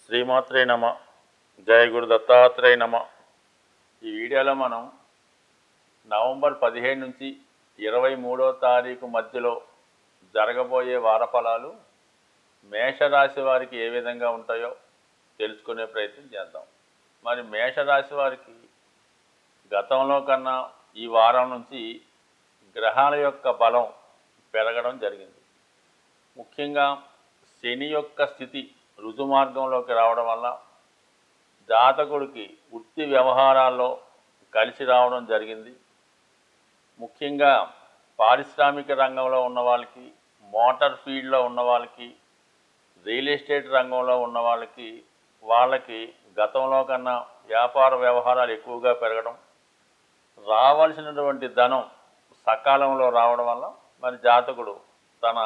శ్రీమాత్రే నమ. జయ గురు దత్తాత్రేయ నమ. ఈ వీడియోలో మనం నవంబర్ 15 నుంచి 23వ తారీఖు మధ్యలో జరగబోయే వారఫలాలు మేషరాశి వారికి ఏ విధంగా ఉంటాయో తెలుసుకునే ప్రయత్నం చేద్దాం. మరి మేషరాశి వారికి గతంలో కన్నా ఈ వారం నుంచి గ్రహాల యొక్క బలం పెరగడం జరిగింది. ముఖ్యంగా శని యొక్క స్థితి రుజుమార్గంలోకి రావడం వల్ల జాతకుడికి వృత్తి వ్యవహారాల్లో కలిసి రావడం జరిగింది. ముఖ్యంగా పారిశ్రామిక రంగంలో ఉన్న వాళ్ళకి, మోటార్ ఫీల్డ్లో ఉన్న వాళ్ళకి, రియల్ ఎస్టేట్ రంగంలో ఉన్న వాళ్ళకి గతంలో కన్నా వ్యాపార వ్యవహారాలు ఎక్కువగా పెరగడం, రావాల్సినటువంటి ధనం సకాలంలో రావడం వల్ల మరి జాతకుడు తన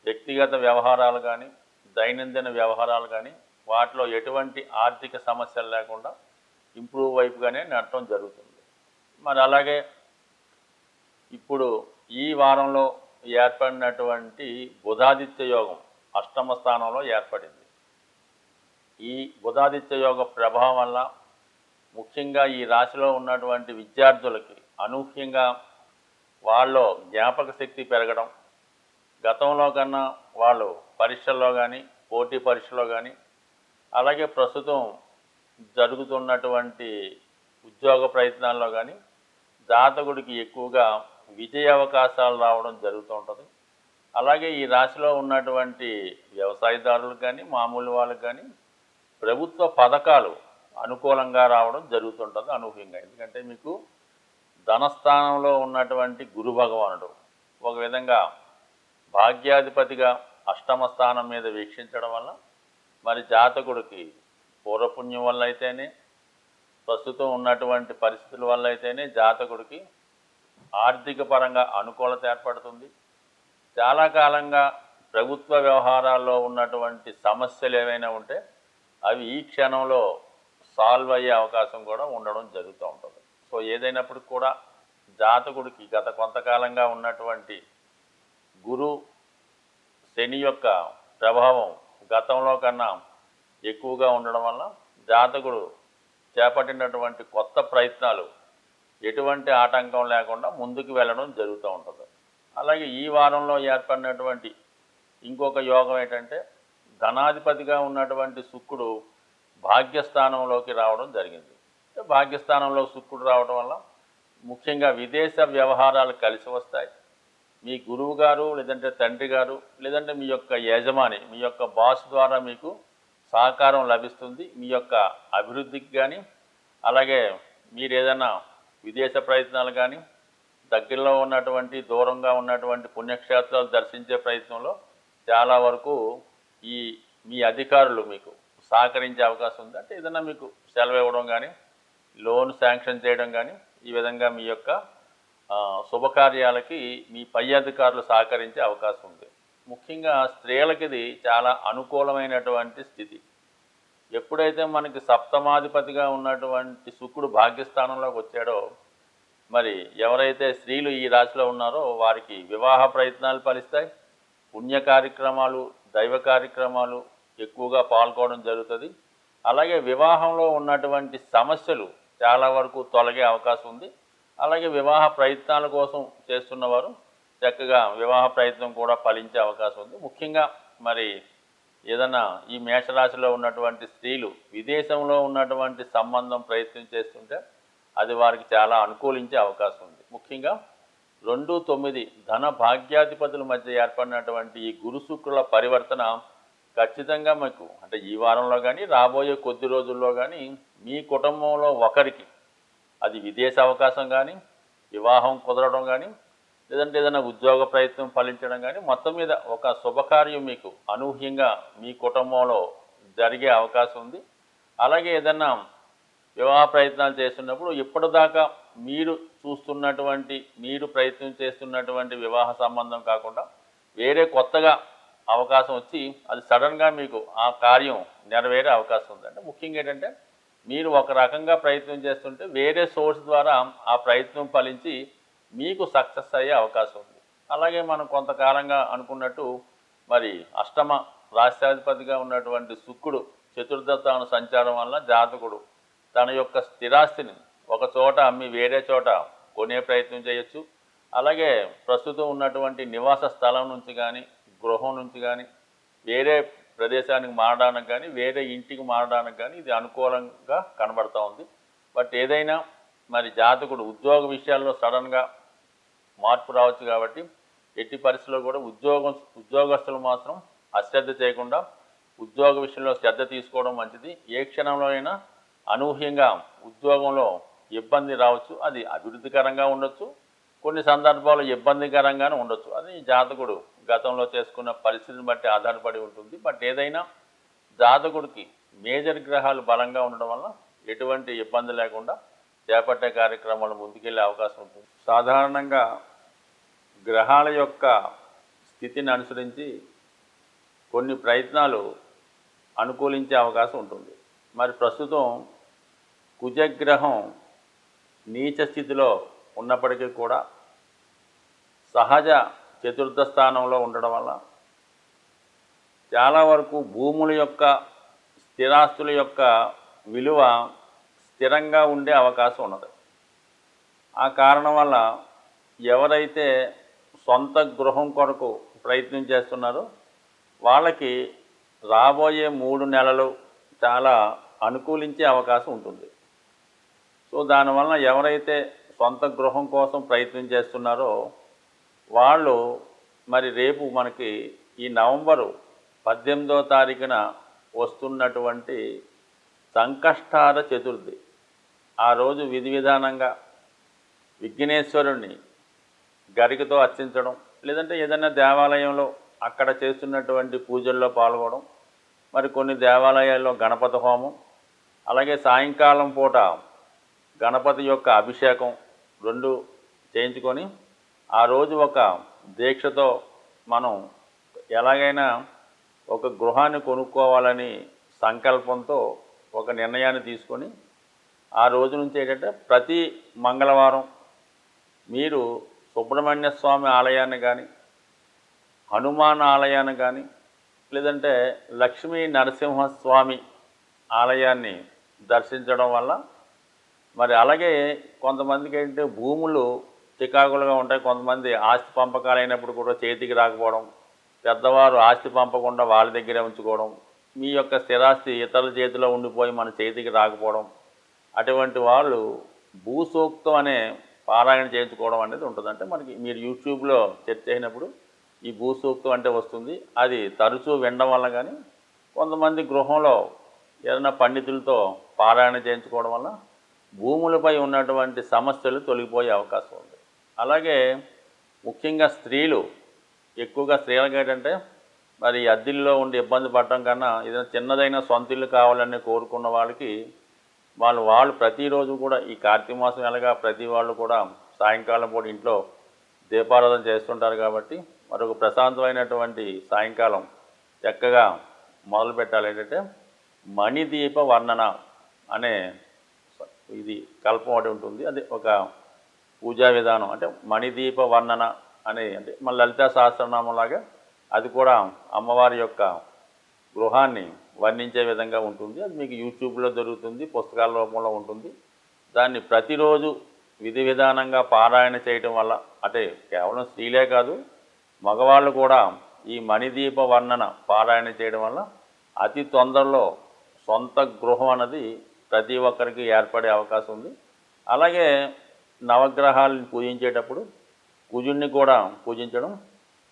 వ్యక్తిగత వ్యవహారాలు కానీ, దైనందిన వ్యవహారాలు కానీ వాటిలో ఎటువంటి ఆర్థిక సమస్యలు లేకుండా ఇంప్రూవ్ వైపుగానే నడటం జరుగుతుంది. మరి అలాగే ఇప్పుడు ఈ వారంలో ఏర్పడినటువంటి బుధాదిత్య యోగం అష్టమ స్థానంలో ఏర్పడింది. ఈ బుధాదిత్య యోగ ప్రభావం వల్ల ముఖ్యంగా ఈ రాశిలో ఉన్నటువంటి విద్యార్థులకి అనూహ్యంగా వాళ్ళలో జ్ఞాపక శక్తి పెరగడం, గతంలో కన్నా వాళ్ళు పరీక్షల్లో కానీ, పోటీ పరీక్షలో కానీ, అలాగే ప్రస్తుతం జరుగుతున్నటువంటి ఉద్యోగ ప్రయత్నాల్లో కానీ జాతకుడికి ఎక్కువగా విజయ అవకాశాలు రావడం జరుగుతూ ఉంటుంది. అలాగే ఈ రాశిలో ఉన్నటువంటి వ్యవసాయదారులకు కానీ, మామూలు వాళ్ళకి కానీ ప్రభుత్వ పథకాలు అనుకూలంగా రావడం జరుగుతుంటుంది అనూహ్యంగా. ఎందుకంటే మీకు ధనస్థానంలో ఉన్నటువంటి గురు భగవానుడు ఒక విధంగా భాగ్యాధిపతిగా అష్టమ స్థానం మీద వీక్షించడం వల్ల మరి జాతకుడికి పూర్వపుణ్యం వల్ల అయితేనే, ప్రస్తుతం ఉన్నటువంటి పరిస్థితుల వల్ల అయితేనే జాతకుడికి ఆర్థిక పరంగా అనుకూలత ఏర్పడుతుంది. చాలా కాలంగా ప్రభుత్వ వ్యవహారాల్లో ఉన్నటువంటి సమస్యలు ఏవైనా ఉంటే అవి ఈ క్షణంలో సాల్వ్ అయ్యే అవకాశం కూడా ఉండడం జరుగుతూ ఉంటుంది. సో ఏదైనప్పటికి కూడా జాతకుడికి గత కొంతకాలంగా ఉన్నటువంటి గురు శని యొక్క ప్రభావం గతంలో కన్నా ఎక్కువగా ఉండడం వల్ల జాతకుడు చేపట్టినటువంటి కొత్త ప్రయత్నాలు ఎటువంటి ఆటంకం లేకుండా ముందుకు వెళ్ళడం జరుగుతూ ఉంటుంది. అలాగే ఈ వారంలో ఏర్పడినటువంటి ఇంకొక యోగం ఏంటంటే ధనాధిపతిగా ఉన్నటువంటి శుక్రుడు భాగ్యస్థానంలోకి రావడం జరిగింది. భాగ్యస్థానంలో శుక్రుడు రావడం వల్ల ముఖ్యంగా విదేశ వ్యవహారాలు కలిసి వస్తాయి. మీ గురువు గారు, లేదంటే తండ్రి గారు, లేదంటే మీ యొక్క యజమాని, మీ యొక్క బాస్ ద్వారా మీకు సహకారం లభిస్తుంది. మీ యొక్క అభివృద్ధికి కానీ, అలాగే మీరు ఏదైనా విదేశ ప్రయత్నాలు కానీ, దగ్గరలో ఉన్నటువంటి దూరంగా ఉన్నటువంటి పుణ్యక్షేత్రాలు దర్శించే ప్రయత్నంలో చాలా వరకు మీ అధికారులు మీకు సహకరించే అవకాశం ఉంది. అంటే ఏదైనా మీకు సెలవు ఇవ్వడం కానీ, లోన్ శాంక్షన్ చేయడం కానీ, ఈ విధంగా మీ యొక్క శుభకార్యాలకి మీ పై అధికారులు సహకరించే అవకాశం ఉంది. ముఖ్యంగా స్త్రీలకి ఇది చాలా అనుకూలమైనటువంటి స్థితి. ఎప్పుడైతే మనకి సప్తమాధిపతిగా ఉన్నటువంటి శుక్రుడు భాగ్యస్థానంలోకి వచ్చాడో మరి ఎవరైతే స్త్రీలు ఈ రాశిలో ఉన్నారో వారికి వివాహ ప్రయత్నాలు ఫలిస్తాయి. పుణ్య కార్యక్రమాలు, దైవ కార్యక్రమాలు ఎక్కువగా పాల్గొనడం జరుగుతుంది. అలాగే వివాహంలో ఉన్నటువంటి సమస్యలు చాలా వరకు తొలగే అవకాశం ఉంది. అలాగే వివాహ ప్రయత్నాల కోసం చేస్తున్నవారు చక్కగా వివాహ ప్రయత్నం కూడా ఫలించే అవకాశం ఉంది. ముఖ్యంగా మరి ఏదైనా ఈ మేషరాశిలో ఉన్నటువంటి స్త్రీలు విదేశంలో ఉన్నటువంటి సంబంధం ప్రయత్నం చేస్తుంటే అది వారికి చాలా అనుకూలించే అవకాశం ఉంది. ముఖ్యంగా 2, 9 ధన భాగ్యాధిపతుల మధ్య ఏర్పడినటువంటి ఈ గురు శుక్రుల పరివర్తన ఖచ్చితంగా మీకు అంటే ఈ వారంలో కానీ, రాబోయే కొద్ది రోజుల్లో కానీ మీ కుటుంబంలో ఒకరికి అది విదేశ అవకాశం కానీ, వివాహం కుదరడం కానీ, లేదంటే ఏదైనా ఉద్యోగ ప్రయత్నం ఫలించడం కానీ, మొత్తం మీద ఒక శుభకార్యం మీకు అనూహ్యంగా మీ కుటుంబంలో జరిగే అవకాశం ఉంది. అలాగే ఏదైనా వివాహ ప్రయత్నాలు చేస్తున్నప్పుడు ఇప్పటిదాకా మీరు ప్రయత్నం చేస్తున్నటువంటి వివాహ సంబంధం కాకుండా వేరే కొత్తగా అవకాశం వచ్చి అది సడన్గా మీకు ఆ కార్యం నెరవేరే అవకాశం ఉంది. అంటే ముఖ్యంగా ఏంటంటే మీరు ఒక రకంగా ప్రయత్నం చేస్తుంటే వేరే సోర్స్ ద్వారా ఆ ప్రయత్నం ఫలించి మీకు సక్సెస్ అయ్యే అవకాశం ఉంది. అలాగే మనం కొంతకాలంగా అనుకున్నట్టు మరి అష్టమ రాష్ట్రాధిపతిగా ఉన్నటువంటి శుక్రుడు చతుర్థ స్థాన సంచారం వల్ల జాతకుడు తన యొక్క స్థిరాస్తిని ఒక చోట అమ్మి వేరే చోట కొనే ప్రయత్నం చేయొచ్చు. అలాగే ప్రస్తుతం ఉన్నటువంటి నివాస స్థలం నుంచి కానీ గృహం నుంచి కానీ వేరే ప్రదేశానికి మారడానికి కానీ వేరే ఇంటికి మారడానికి కానీ ఇది అనుకూలంగా కనబడుతూ ఉంది. బట్ ఏదైనా మరి జాతకుడు ఉద్యోగ విషయాల్లో సడన్గా మార్పు రావచ్చు కాబట్టి ఎట్టి పరిస్థితుల్లో కూడా ఉద్యోగస్తులు మాత్రం అశ్రద్ధ చేయకుండా ఉద్యోగ విషయంలో శ్రద్ధ తీసుకోవడం మంచిది. ఏ క్షణంలో అయినా అనూహ్యంగా ఉద్యోగంలో ఇబ్బంది రావచ్చు. అది అభివృద్ధికరంగా ఉండొచ్చు, కొన్ని సందర్భాల్లో ఇబ్బందికరంగానే ఉండొచ్చు. అది జాతకుడు గతంలో చేసుకున్న పరిస్థితిని బట్టి ఆధారపడి ఉంటుంది. బట్ ఏదైనా జాతకుడికి మేజర్ గ్రహాలు బలంగా ఉండడం వల్ల ఎటువంటి ఇబ్బంది లేకుండా చేపట్టే కార్యక్రమాలు ముందుకెళ్ళే అవకాశం ఉంటుంది. సాధారణంగా గ్రహాల యొక్క స్థితిని అనుసరించి కొన్ని ప్రయత్నాలు అనుకూలించే అవకాశం ఉంటుంది. మరి ప్రస్తుతం కుజగ్రహం నీచ స్థితిలో ఉన్నప్పటికీ కూడా సహజ చతుర్థ స్థానంలో ఉండడం వల్ల చాలా వరకు భూముల యొక్క స్థిరాస్తుల యొక్క విలువ స్థిరంగా ఉండే అవకాశం ఉన్నది. ఆ కారణం వల్ల ఎవరైతే సొంత గృహం కొరకు ప్రయత్నం చేస్తున్నారో వాళ్ళకి రాబోయే 3 నెలలు చాలా అనుకూలించే అవకాశం ఉంటుంది. సో దానివల్ల ఎవరైతే సొంత గృహం కోసం ప్రయత్నం చేస్తున్నారో వాళ్ళు మరి రేపు మనకి ఈ నవంబరు 18వ తారీఖున వస్తున్నటువంటి సంకష్టార చతుర్థి ఆ రోజు విధి విధానంగా విఘ్నేశ్వరుణ్ణి గరికతో అర్చించడం, లేదంటే ఏదైనా దేవాలయంలో అక్కడ చేస్తున్నటువంటి పూజల్లో పాల్గొనడం, మరి కొన్ని దేవాలయాల్లో గణపతి హోమం, అలాగే సాయంకాలం పూట గణపతి యొక్క అభిషేకం 2 చేయించుకొని ఆ రోజు ఒక దీక్షతో మనం ఎలాగైనా ఒక గృహాన్ని కొనుక్కోవాలని సంకల్పంతో ఒక నిర్ణయాన్ని తీసుకొని ఆ రోజు నుంచి ఏంటంటే ప్రతి మంగళవారం మీరు సుబ్రహ్మణ్య స్వామి ఆలయాన్ని కానీ హనుమాన్ ఆలయాన్ని కానీ లేదంటే లక్ష్మీ నరసింహస్వామి ఆలయాన్ని దర్శించడం వల్ల మరి అలాగే కొంతమందికి ఏంటంటే భూములు చికాకులుగా ఉంటాయి. కొంతమంది ఆస్తి పంపకాలు అయినప్పుడు కూడా చేతికి రాకపోవడం, పెద్దవారు ఆస్తి పంపకుండా వాళ్ళ దగ్గరే ఉంచుకోవడం, మీ యొక్క స్థిరాస్తి ఇతరుల చేతిలో ఉండిపోయి మన చేతికి రాకపోవడం, అటువంటి వాళ్ళు భూసూక్తం అనే పారాయణ చేయించుకోవడం అనేది ఉంటుంది. అంటే మనకి మీరు యూట్యూబ్లో సెర్చ్ అయినప్పుడు ఈ భూసూక్తం అంటే వస్తుంది. అది తరచూ వినడం వల్ల కానీ కొంతమంది గృహంలో ఏదైనా పండితులతో పారాయణ చేయించుకోవడం వల్ల భూములపై ఉన్నటువంటి సమస్యలు తొలగిపోయే అవకాశం ఉంది. అలాగే ముఖ్యంగా స్త్రీలు ఎక్కువగా స్త్రీలకి ఏంటంటే మరి అద్దెల్లో ఉండి ఇబ్బంది పడటం కన్నా ఏదైనా చిన్నదైన సొంత ఇల్లు కావాలని కోరుకున్న వాళ్ళకి వాళ్ళు ప్రతిరోజు కూడా ఈ కార్తీక మాసం ఎలాగా ప్రతి వాళ్ళు కూడా సాయంకాలం పూట ఇంట్లో దీపారాధన చేస్తుంటారు కాబట్టి మరొక ప్రశాంతమైనటువంటి సాయంకాలం చక్కగా మొదలు పెట్టాలి. ఏంటంటే మణిదీప వర్ణన అనే ఇది కల్పం ఒకటి ఉంటుంది. అది ఒక పూజా విధానం. అంటే మణిదీప వర్ణన అనే అంటే మన లలితా సహస్రనామంలాగా అది కూడా అమ్మవారి యొక్క గృహాన్ని వర్ణించే విధంగా ఉంటుంది. అది మీకు యూట్యూబ్లో దొరుకుతుంది, పుస్తకాల రూపంలో ఉంటుంది. దాన్ని ప్రతిరోజు విధి విధానంగా పారాయణ చేయటం వల్ల అంటే కేవలం స్త్రీలే కాదు మగవాళ్ళు కూడా ఈ మణిదీప వర్ణన పారాయణ చేయడం వల్ల అతి తొందరలో సొంత గృహం అన్నది ప్రతి ఒక్కరికి ఏర్పడే అవకాశం ఉంది. అలాగే నవగ్రహాలను పూజించేటప్పుడు కుజుడిని కూడా పూజించడం,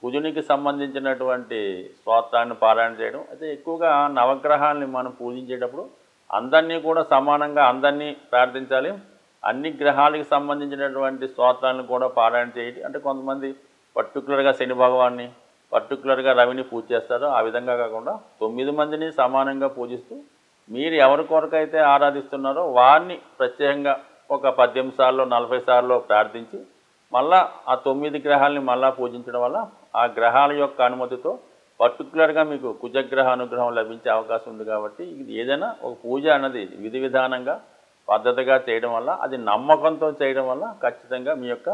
కుజునికి సంబంధించినటువంటి స్తోత్రాన్ని పారాయణ చేయడం. అయితే ఎక్కువగా నవగ్రహాలని మనం పూజించేటప్పుడు అందరినీ కూడా సమానంగా అందరినీ ప్రార్థించాలి. అన్ని గ్రహాలకు సంబంధించినటువంటి స్తోత్రాలను కూడా పారాయణ చేయాలి. అంటే కొంతమంది పర్టికులర్గా శని భగవాన్ని, పర్టికులర్గా రవిని పూజ చేస్తారు. ఆ విధంగా కాకుండా 9 మందిని సమానంగా పూజిస్తూ మీరు ఎవరి కొరకైతే ఆరాధిస్తున్నారో వారిని ప్రత్యేకంగా ఒక 18 సార్లు 40 సార్లు ప్రార్థించి మళ్ళా ఆ 9 గ్రహాలని మళ్ళా పూజించడం వల్ల ఆ గ్రహాల యొక్క అనుమతితో పర్టికులర్గా మీకు కుజగ్రహ అనుగ్రహం లభించే అవకాశం ఉంది. కాబట్టి ఇది ఏదైనా ఒక పూజ అన్నది విధి విధానంగా పద్ధతిగా చేయడం వల్ల అది నమ్మకంతో చేయడం వల్ల ఖచ్చితంగా మీ యొక్క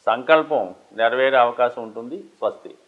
సంకల్పం నెరవేరే అవకాశం ఉంటుంది. స్వస్తి.